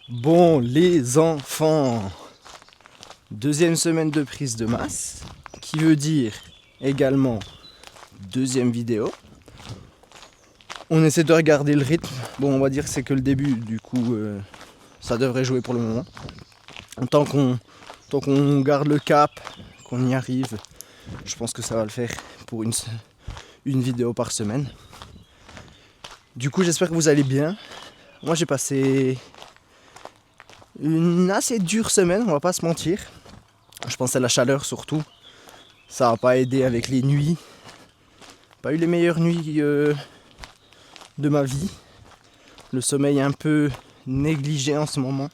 Bon, les enfants, deuxième semaine de prise de masse, qui veut dire également deuxième vidéo. On essaie de regarder le rythme. Bon, on va dire que c'est que le début, du coup, ça devrait jouer pour le moment. Tant qu'on garde le cap, qu'on y arrive, je pense que ça va le faire pour une vidéo par semaine. Du coup, j'espère que vous allez bien. Moi, j'ai passé une assez dure semaine, on va pas se mentir. Je pense à la chaleur surtout. Ça n'a pas aidé avec les nuits. Pas eu les meilleures nuits de ma vie. Le sommeil un peu négligé en ce moment.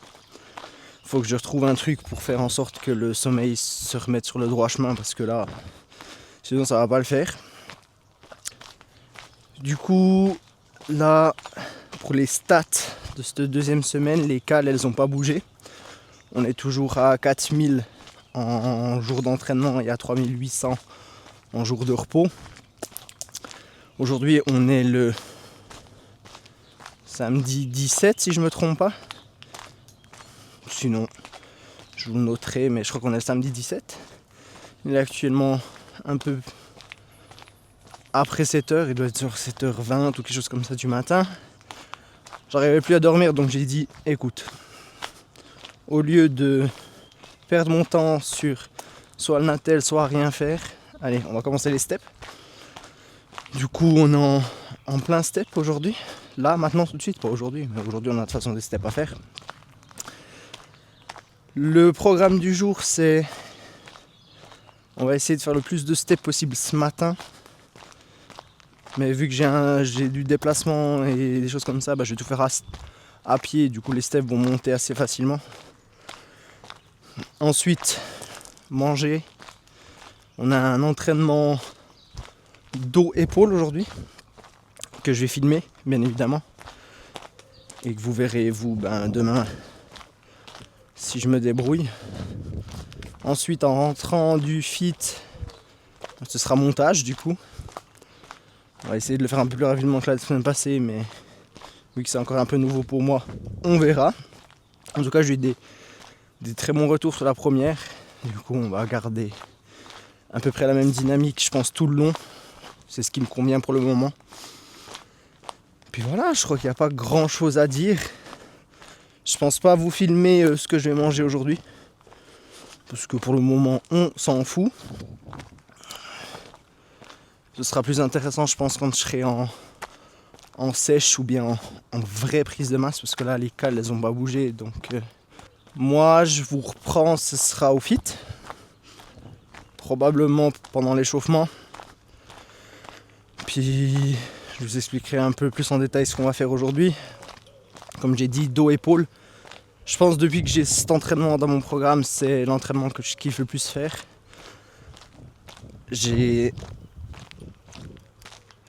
Faut que je retrouve un truc pour faire en sorte que le sommeil se remette sur le droit chemin parce que là, sinon ça va pas le faire. Du coup, là, pour les stats de cette deuxième semaine, les cales elles ont pas bougé. On est toujours à 4000 en jour d'entraînement et à 3800 en jour de repos. Aujourd'hui on est le samedi 17 si je me trompe pas. Sinon je vous le noterai, mais je crois qu'on est le samedi 17. Il est actuellement un peu après 7h, il doit être sur 7h20 ou quelque chose comme ça du matin. J'arrivais plus à dormir donc j'ai dit écoute, au lieu de perdre mon temps sur soit le natel, soit rien faire, allez on va commencer les steps. Du coup on est en plein step aujourd'hui. Là maintenant tout de suite, pas aujourd'hui, mais aujourd'hui on a de toute façon des steps à faire. Le programme du jour c'est... On va essayer de faire le plus de steps possible ce matin. Mais vu que j'ai du déplacement et des choses comme ça, je vais tout faire à pied. Du coup les steps vont monter assez facilement. Ensuite, manger. On a un entraînement dos-épaule aujourd'hui que je vais filmer, bien évidemment. Et que vous verrez, vous, demain, si je me débrouille. Ensuite, en rentrant du fit, ce sera montage, du coup. On va essayer de le faire un peu plus rapidement que la semaine passée, mais vu que c'est encore un peu nouveau pour moi, on verra. En tout cas, j'ai eu des très bons retours sur la première. Du coup, on va garder à peu près la même dynamique, je pense, tout le long. C'est ce qui me convient pour le moment. Puis voilà, je crois qu'il n'y a pas grand chose à dire. Je pense pas vous filmer ce que je vais manger aujourd'hui. Parce que pour le moment, on s'en fout. Ce sera plus intéressant, je pense, quand je serai en sèche ou bien en vraie prise de masse. Parce que là, les cales, elles ont pas bougé. Donc, moi, je vous reprends, ce sera au fit. Probablement pendant l'échauffement. Puis, je vous expliquerai un peu plus en détail ce qu'on va faire aujourd'hui. Comme j'ai dit, dos-épaule. Je pense depuis que j'ai cet entraînement dans mon programme, c'est l'entraînement que je kiffe le plus faire. J'ai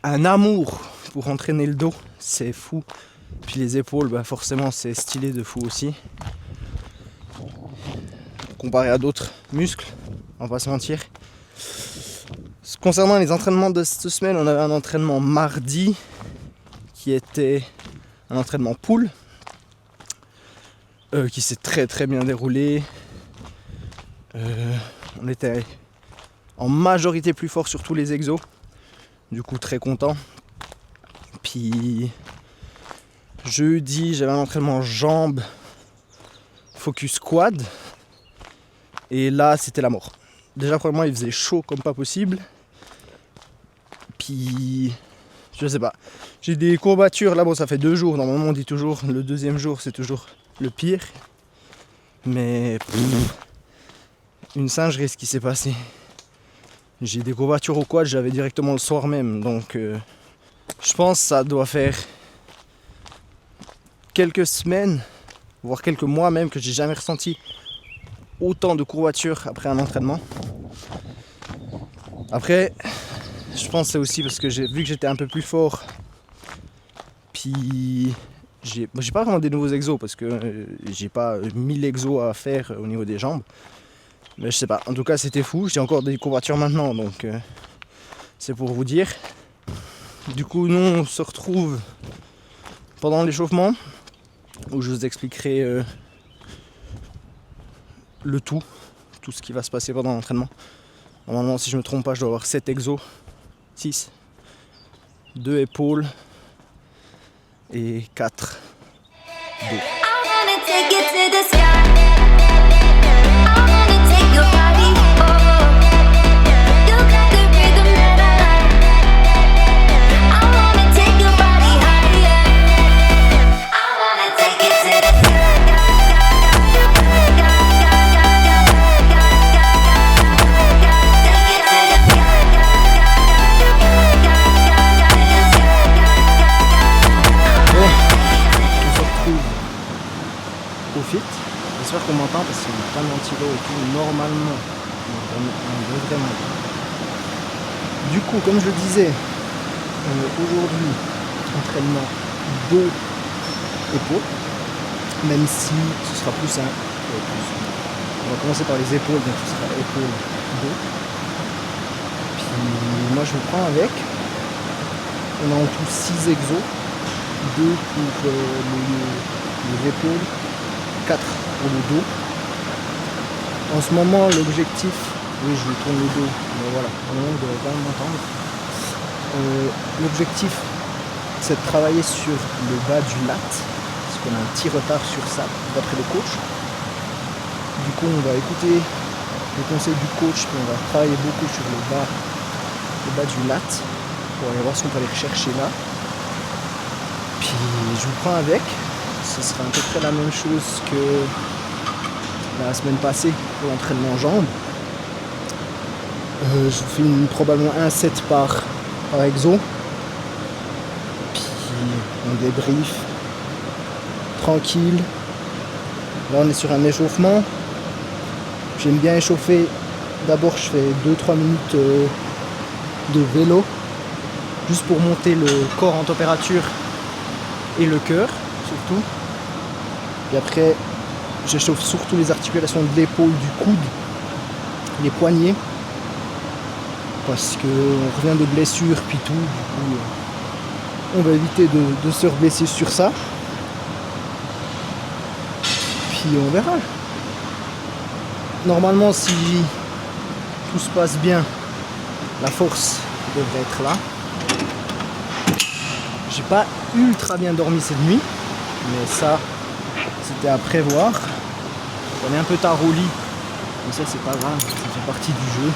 un amour pour entraîner le dos, c'est fou. Puis les épaules, forcément c'est stylé de fou aussi. Comparé à d'autres muscles, on va pas se mentir. Concernant les entraînements de cette semaine, on avait un entraînement mardi qui était un entraînement pool qui s'est très très bien déroulé. On était en majorité plus fort sur tous les exos, du coup très content. Puis jeudi j'avais un entraînement jambes focus quad et là c'était la mort. Déjà premièrement il faisait chaud comme pas possible. Puis je sais pas, j'ai des courbatures là, bon ça fait 2 jours, normalement on dit toujours le deuxième jour c'est toujours le pire. Mais une singerie ce qui s'est passé. J'ai des courbatures au quad, j'avais directement le soir même, donc je pense que ça doit faire quelques semaines, voire quelques mois même, que j'ai jamais ressenti autant de courbatures après un entraînement. Après, je pense que c'est aussi parce que j'ai vu que j'étais un peu plus fort. Puis j'ai pas vraiment des nouveaux exos parce que j'ai pas 1000 exos à faire au niveau des jambes. Mais je sais pas, en tout cas c'était fou, j'ai encore des courbatures maintenant, donc c'est pour vous dire. Du coup nous on se retrouve pendant l'échauffement. où je vous expliquerai le tout ce qui va se passer pendant l'entraînement. Normalement, si je ne me trompe pas, je dois avoir 7 exos, 6, 2 épaules et 4 dos. J'espère qu'on m'entend parce qu'il n'y a pas de ventilo et tout. Normalement, on devrait m'entendre. Du coup, comme je le disais, aujourd'hui, entraînement dos, épaule. Même si ce sera plus un. On va commencer par les épaules, donc ce sera épaule, dos. Puis moi, je vous prends avec. On a en tout 6 exos. 2 pour les épaules. 4 pour le dos. En ce moment, l'objectif, oui, je lui tourne le dos, mais voilà, au moment vous devez quand même m'entendre. L'objectif, c'est de travailler sur le bas du lat, parce qu'on a un petit retard sur ça, d'après le coach. Du coup, on va écouter les conseils du coach, puis on va travailler beaucoup sur le bas du lat, pour aller voir ce qu'on peut aller rechercher là. Puis, je vous prends avec. Ce sera à peu près la même chose que la semaine passée pour l'entraînement jambes. Je fais probablement un set par exo. Puis on débrief tranquille. Là on est sur un échauffement. J'aime bien échauffer. D'abord je fais 2-3 minutes de vélo. Juste pour monter le corps en température et le cœur. Surtout. Et après, j'échauffe surtout les articulations de l'épaule, du coude, les poignets. Parce qu'on revient de blessures, puis tout. Du coup, on va éviter de se reblesser sur ça. Puis on verra. Normalement, si tout se passe bien, la force devrait être là. J'ai pas ultra bien dormi cette nuit. Mais ça, c'était à prévoir. On est un peu tard au lit, mais ça c'est pas grave, ça fait partie du jeu.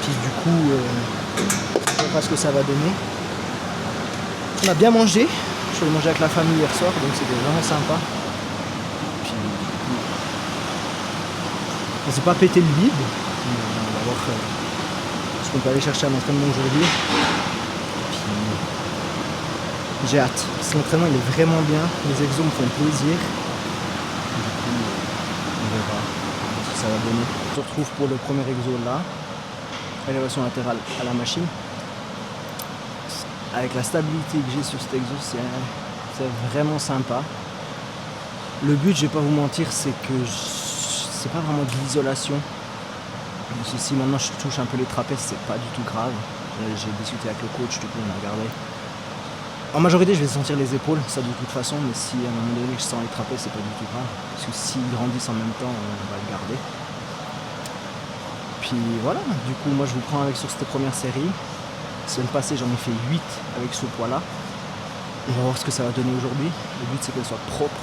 Puis du coup, on verra ce que ça va donner. On a bien mangé, je suis allé manger avec la famille hier soir, donc c'était vraiment sympa. Puis, on s'est pas pété le vide, on va voir ce qu'on peut aller chercher à l'entraînement aujourd'hui. J'ai hâte. Cet entraînement il est vraiment bien. Les exos me font plaisir. Du coup, on verra ce que ça va donner. On se retrouve pour le premier exo là. Élévation latérale à la machine. Avec la stabilité que j'ai sur cet exo, c'est vraiment sympa. Le but, je vais pas vous mentir, c'est que c'est pas vraiment de l'isolation. Si maintenant je touche un peu les trapèzes, c'est pas du tout grave. J'ai discuté avec le coach, du coup on a regardé. En majorité, je vais sentir les épaules, ça de toute façon, mais si à un moment donné je sens les trapèzes, c'est pas du tout grave. Parce que s'ils grandissent en même temps, on va le garder. Puis voilà, du coup, moi je vous prends avec sur cette première série. La semaine passée, j'en ai fait 8 avec ce poids-là. On va voir ce que ça va donner aujourd'hui. Le but, c'est qu'elle soit propre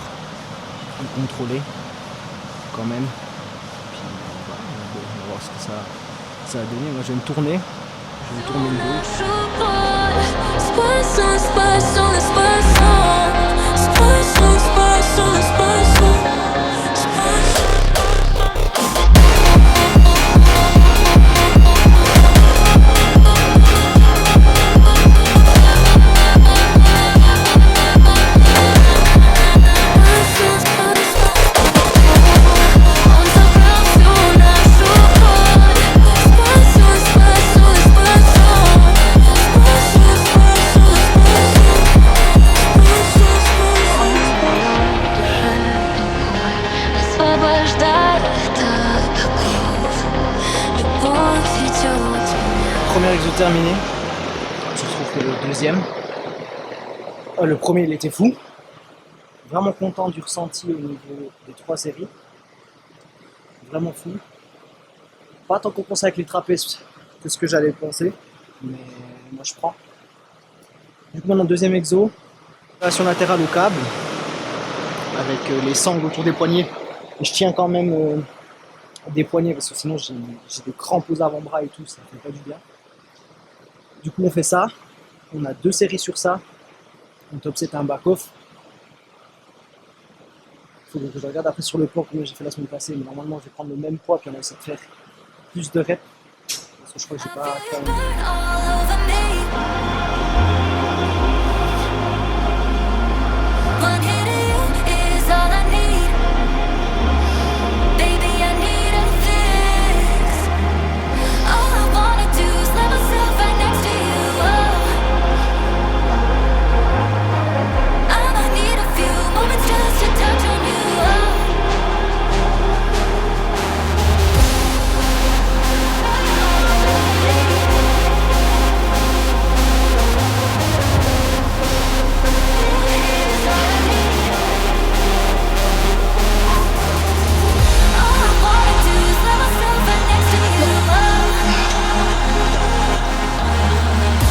et contrôlée, quand même. Puis voilà, on va voir ce que ça va donner. Moi, je vais me tourner. Je vais tourner le dos. Premier exo terminé. On se retrouve que le deuxième. Oh, le premier il était fou. Vraiment content du ressenti au niveau des 3 séries. Vraiment fou. Pas tant qu'on pensait avec les trapèzes que ce que j'allais penser, mais moi je prends. Du coup maintenant deuxième exo, relation latérale au câble, avec les sangles autour des poignets. Et je tiens quand même des poignets parce que sinon j'ai des crampes aux avant-bras et tout, ça fait pas du bien. Du coup on fait ça, on a 2 séries sur ça, un top set et un back-off. Il faut que je regarde après sur le poids que j'ai fait la semaine passée, mais normalement je vais prendre le même poids puis on va essayer de faire plus de reps. Parce que je crois que j'ai pas quand même...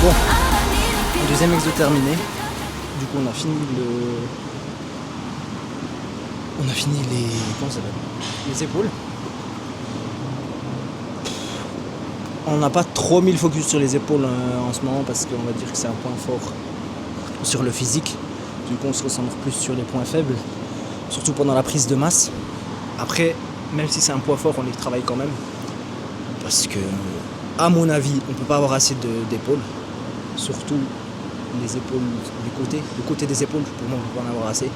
Bon, deuxième exo terminé. Du coup, on a fini les... Comment ça s'appelle ? Les épaules. On n'a pas trop mis le focus sur les épaules en ce moment parce qu'on va dire que c'est un point fort sur le physique. Du coup, on se recentre plus sur les points faibles, surtout pendant la prise de masse. Après, même si c'est un point fort, on les travaille quand même. Parce que, à mon avis, on ne peut pas avoir assez d'épaules. Surtout les épaules du côté. Le côté des épaules, pour moi, on ne peut pas en avoir assez.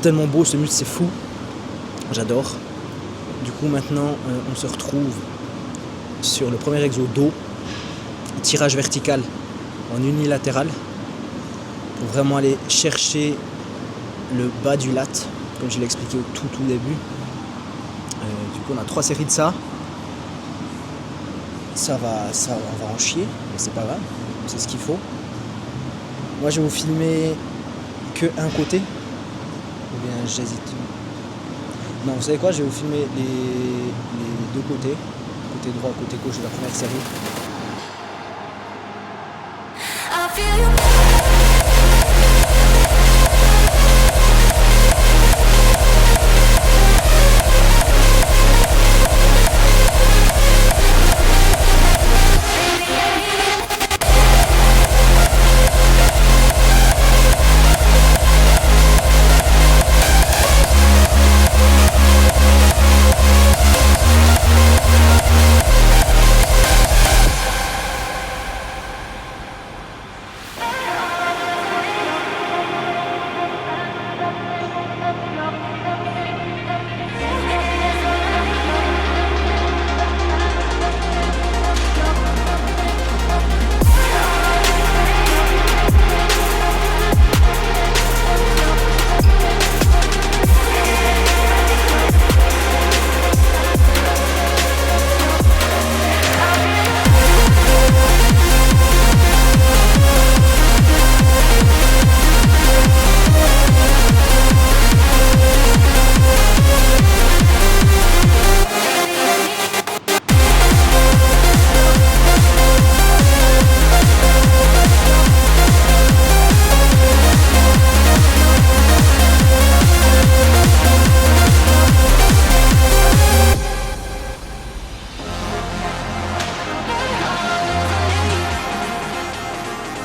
Tellement beau ce muscle, c'est fou. J'adore. Du coup, maintenant, on se retrouve sur le premier exo dos. Tirage vertical en unilatéral. Pour vraiment aller chercher le bas du lat, comme je l'ai expliqué au tout début. Du coup, on a 3 séries de ça. On va en chier, mais c'est pas grave. C'est ce qu'il faut. Moi je vais vous filmer que un côté. Ou bien j'hésite. Non, vous savez quoi, je vais vous filmer les 2 côtés. Côté droit, côté gauche de la première série.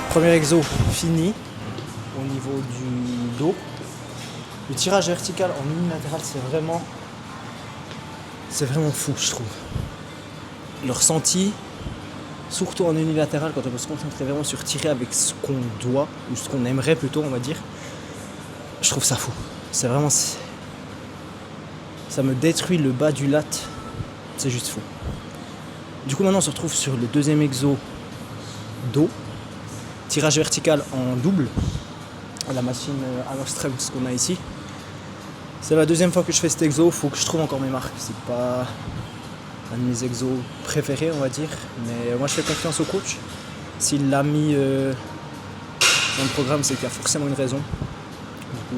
Premier exo fini au niveau du dos. Le tirage vertical en unilatéral, c'est vraiment fou, je trouve. Le ressenti, surtout en unilatéral, quand on peut se concentrer vraiment sur tirer avec ce qu'on doit, ou ce qu'on aimerait plutôt, on va dire, je trouve ça fou. C'est vraiment... Ça me détruit le bas du lat, c'est juste fou. Du coup, maintenant, on se retrouve sur le deuxième exo dos. Tirage vertical en double, à la machine Hammer Strength qu'on a ici. C'est la deuxième fois que je fais cet exo, il faut que je trouve encore mes marques. C'est pas un de mes exos préférés, on va dire, mais moi je fais confiance au coach. S'il l'a mis dans le programme, c'est qu'il y a forcément une raison. Du coup,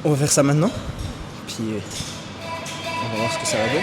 on va faire ça maintenant. Puis on va voir ce que ça va donner.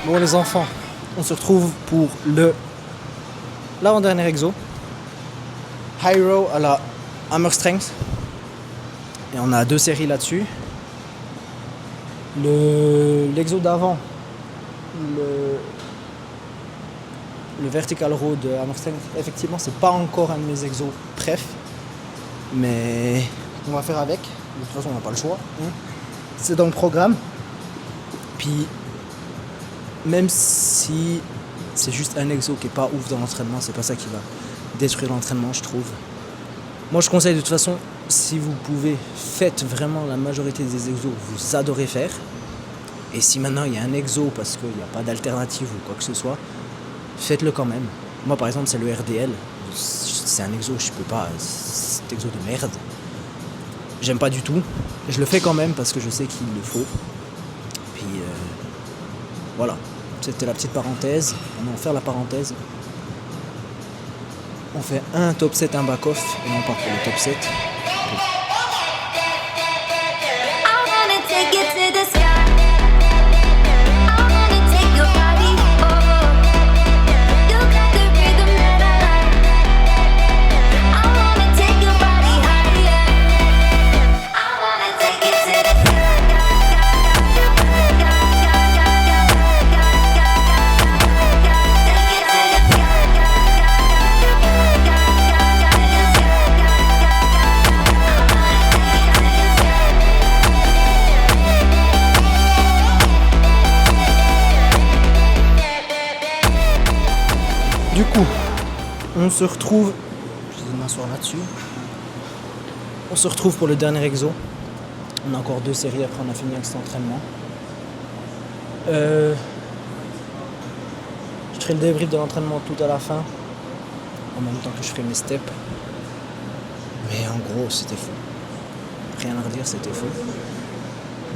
Bon les enfants, on se retrouve pour l'avant-dernier exo. High row à la hammer strength. Et on a 2 séries là-dessus. L'exo d'avant, le vertical row de hammer strength, effectivement c'est pas encore un de mes exos préf. Mais on va faire avec. De toute façon on n'a pas le choix. C'est dans le programme. Puis même si c'est juste un exo qui est pas ouf dans l'entraînement, c'est pas ça qui va détruire l'entraînement, je trouve. Moi je conseille de toute façon, si vous pouvez, faites vraiment la majorité des exos que vous adorez faire. Et si maintenant il y a un exo parce qu'il n'y a pas d'alternative ou quoi que ce soit, faites-le quand même. Moi par exemple c'est le RDL, c'est un exo, je peux pas, c'est un exo de merde. J'aime pas du tout, je le fais quand même parce que je sais qu'il le faut. Puis voilà, c'était la petite parenthèse. On va faire la parenthèse. On fait un top set, un back-off et on part pour le top set. Du coup, on se retrouve, je vais m'asseoir là-dessus. On se retrouve pour le dernier exo. On a encore 2 séries, après on a fini avec cet entraînement. Je ferai le débrief de l'entraînement tout à la fin, en même temps que je ferai mes steps. Mais en gros, c'était fou. Rien à redire, c'était fou.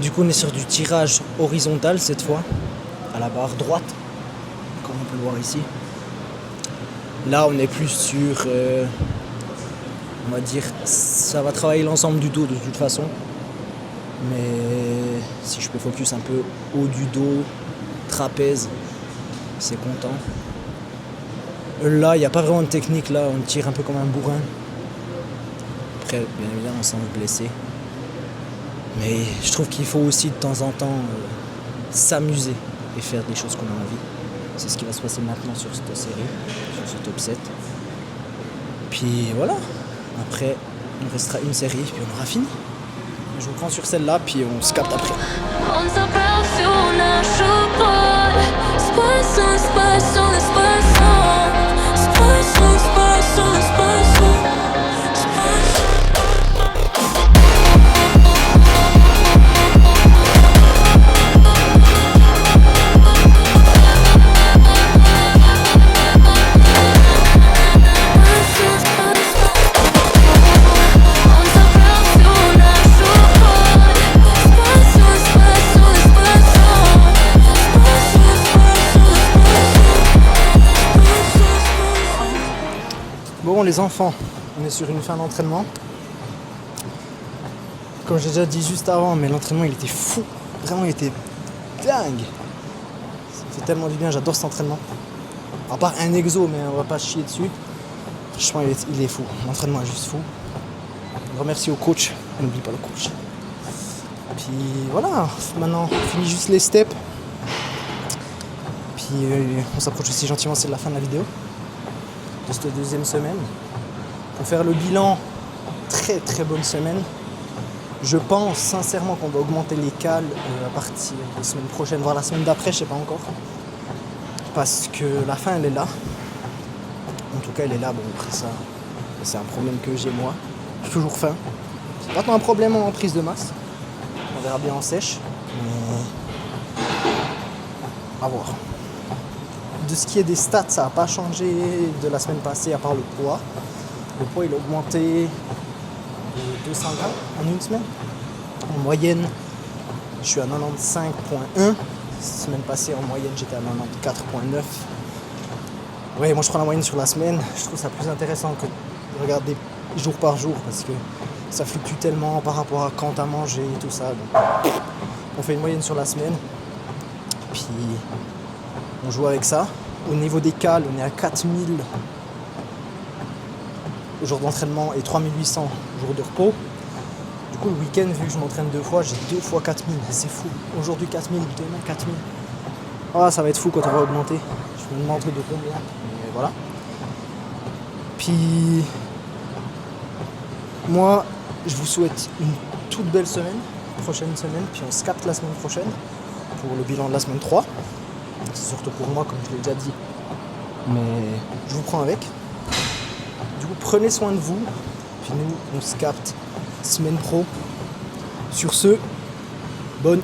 Du coup, on est sur du tirage horizontal cette fois, à la barre droite, comme on peut le voir ici. Là, on est plus sur, on va dire, ça va travailler l'ensemble du dos de toute façon. Mais si je peux focus un peu haut du dos, trapèze, c'est content. Là, il n'y a pas vraiment de technique, là, on tire un peu comme un bourrin. Après, bien évidemment, sans vous blesser. Mais je trouve qu'il faut aussi de temps en temps s'amuser et faire des choses qu'on a envie. C'est ce qui va se passer maintenant sur cette série, sur ce top 7. Puis voilà, après il restera une série, puis on aura fini. Je vous prends sur celle-là, puis on se capte après. Bon les enfants, on est sur une fin d'entraînement. Comme j'ai déjà dit juste avant, mais l'entraînement il était fou. Vraiment il était dingue. Ça me fait tellement du bien, j'adore cet entraînement. À part un exo, mais on va pas chier dessus. Franchement il est fou, l'entraînement est juste fou. Je remercie au coach, n'oublie pas le coach. Puis voilà, maintenant on finit juste les steps. Puis on s'approche aussi gentiment, c'est la fin de la vidéo. De cette 2e semaine. Pour faire le bilan très très bonne semaine. Je pense sincèrement qu'on va augmenter les cales à partir de la semaine prochaine, voire la semaine d'après, je sais pas encore. Parce que la faim elle est là. En tout cas elle est là, bon après ça, c'est un problème que j'ai moi. J'ai toujours faim. C'est pas tant un problème en prise de masse. On verra bien en sèche. Mais à voir. De ce qui est des stats, ça n'a pas changé de la semaine passée à part le poids. Le poids il a augmenté de 200 grammes en une semaine. En moyenne, je suis à 95,1. La semaine passée, en moyenne, j'étais à 94,9. Ouais, moi je prends la moyenne sur la semaine. Je trouve ça plus intéressant que de regarder jour par jour parce que ça fluctue tellement par rapport à quand t'as mangé et tout ça. Donc, on fait une moyenne sur la semaine. Puis on joue avec ça. Au niveau des cales, on est à 4000 jours d'entraînement et 3800 jours de repos. Du coup, le week-end, vu que je m'entraîne 2 fois, j'ai 2 fois 4000. C'est fou. Aujourd'hui 4000, demain 4000. Ah, ça va être fou quand on va augmenter. Je me demande de combien. Mais voilà. Puis, moi, je vous souhaite une toute belle semaine, prochaine semaine. Puis on se capte la semaine prochaine pour le bilan de la semaine 3. C'est surtout pour moi, comme je l'ai déjà dit. Mais je vous prends avec. Du coup, prenez soin de vous. Puis nous, on se capte semaine pro. Sur ce, bonne